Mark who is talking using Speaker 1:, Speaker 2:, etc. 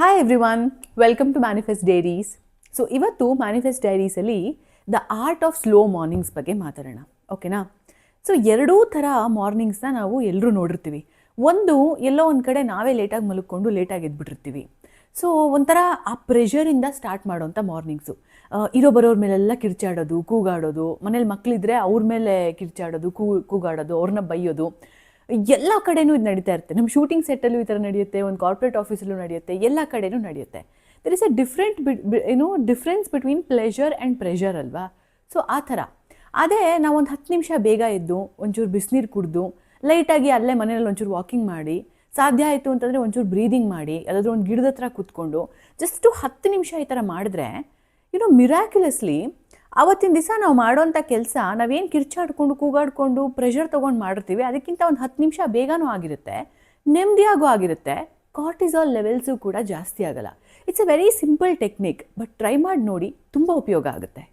Speaker 1: Hi everyone, welcome to Manifest Diaries. So ಇವತ್ತು Manifest ಡೈರೀಸಲ್ಲಿ the art of slow mornings ಬಗ್ಗೆ ಮಾತಾಡೋಣ, ಓಕೆನಾ? ಸೊ ಎರಡೂ ಥರ ಮಾರ್ನಿಂಗ್ಸ್ನ ನಾವು ಎಲ್ಲರೂ ನೋಡಿರ್ತೀವಿ. ಒಂದು ಎಲ್ಲೋ ಒಂದು ಕಡೆ ನಾವೇ ಲೇಟಾಗಿ ಮಲ್ಕೊಂಡು ಲೇಟಾಗಿ ಎದ್ಬಿಟ್ಟಿರ್ತೀವಿ. ಸೊ ಒಂಥರ ಆ ಪ್ರೆಷರಿಂದ ಸ್ಟಾರ್ಟ್ ಮಾಡೋವಂಥ ಮಾರ್ನಿಂಗ್ಸು. ಇರೋ ಬರೋರ ಮೇಲೆಲ್ಲ ಕಿರ್ಚಾಡೋದು, ಕೂಗಾಡೋದು, ಮನೇಲಿ ಮಕ್ಕಳಿದ್ರೆ ಅವ್ರ ಮೇಲೆ ಕಿರ್ಚಾಡೋದು, ಕೂಗಾಡೋದು, ಅವ್ರನ್ನ ಬೈಯೋದು, ಎಲ್ಲ ಕಡೆನೂ ಇದು ನಡೀತಾ ಇರುತ್ತೆ. ನಮ್ಮ ಶೂಟಿಂಗ್ ಸೆಟ್ಟಲ್ಲೂ ಈ ಥರ ನಡೆಯುತ್ತೆ, ಒಂದು ಕಾರ್ಪೊರೇಟ್ ಆಫೀಸಲ್ಲೂ ನಡೆಯುತ್ತೆ, ಎಲ್ಲ ಕಡೆನೂ ನಡೆಯುತ್ತೆ. There is a difference between pleasure and pressure ಅಲ್ವಾ? ಸೊ ಆ ಥರ. ಅದೇ ನಾವೊಂದು 10 ನಿಮಿಷ ಬೇಗ ಎದ್ದು ಒಂಚೂರು ಬಿಸಿನೀರು ಕುಡಿದು ಲೈಟಾಗಿ ಅಲ್ಲೇ ಮನೆಯಲ್ಲಿ ಒಂಚೂರು ವಾಕಿಂಗ್ ಮಾಡಿ, ಸಾಧ್ಯ ಆಯಿತು ಅಂತಂದರೆ ಒಂಚೂರು ಬ್ರೀದಿಂಗ್ ಮಾಡಿ, ಯಾವುದಾದ್ರೂ ಒಂದು ಗಿಡದ ಹತ್ರ ಕೂತ್ಕೊಂಡು ಜಸ್ಟು 10 ನಿಮಿಷ ಈ ಥರ ಮಾಡಿದ್ರೆ ಮಿರಾಕ್ಯುಲಸ್ಲಿ ಆವತ್ತಿನ ದಿವಸ ನಾವು ಮಾಡೋಂಥ ಕೆಲಸ ನಾವೇನು ಕಿರ್ಚಾಡ್ಕೊಂಡು ಕೂಗಾಡ್ಕೊಂಡು ಪ್ರೆಷರ್ ತೊಗೊಂಡು ಮಾಡಿರ್ತೀವಿ ಅದಕ್ಕಿಂತ ಒಂದು 10 ನಿಮಿಷ ಬೇಗನೂ ಆಗಿರುತ್ತೆ, ನೆಮ್ಮದಿಯಾಗೂ ಆಗಿರುತ್ತೆ, ಕಾರ್ಟಿಸಾಲ್ ಲೆವೆಲ್ಸು ಕೂಡ ಜಾಸ್ತಿ ಆಗಲ್ಲ. It's a very simple technique, but try ಮಾಡಿ ನೋಡಿ, ತುಂಬ ಉಪಯೋಗ ಆಗುತ್ತೆ.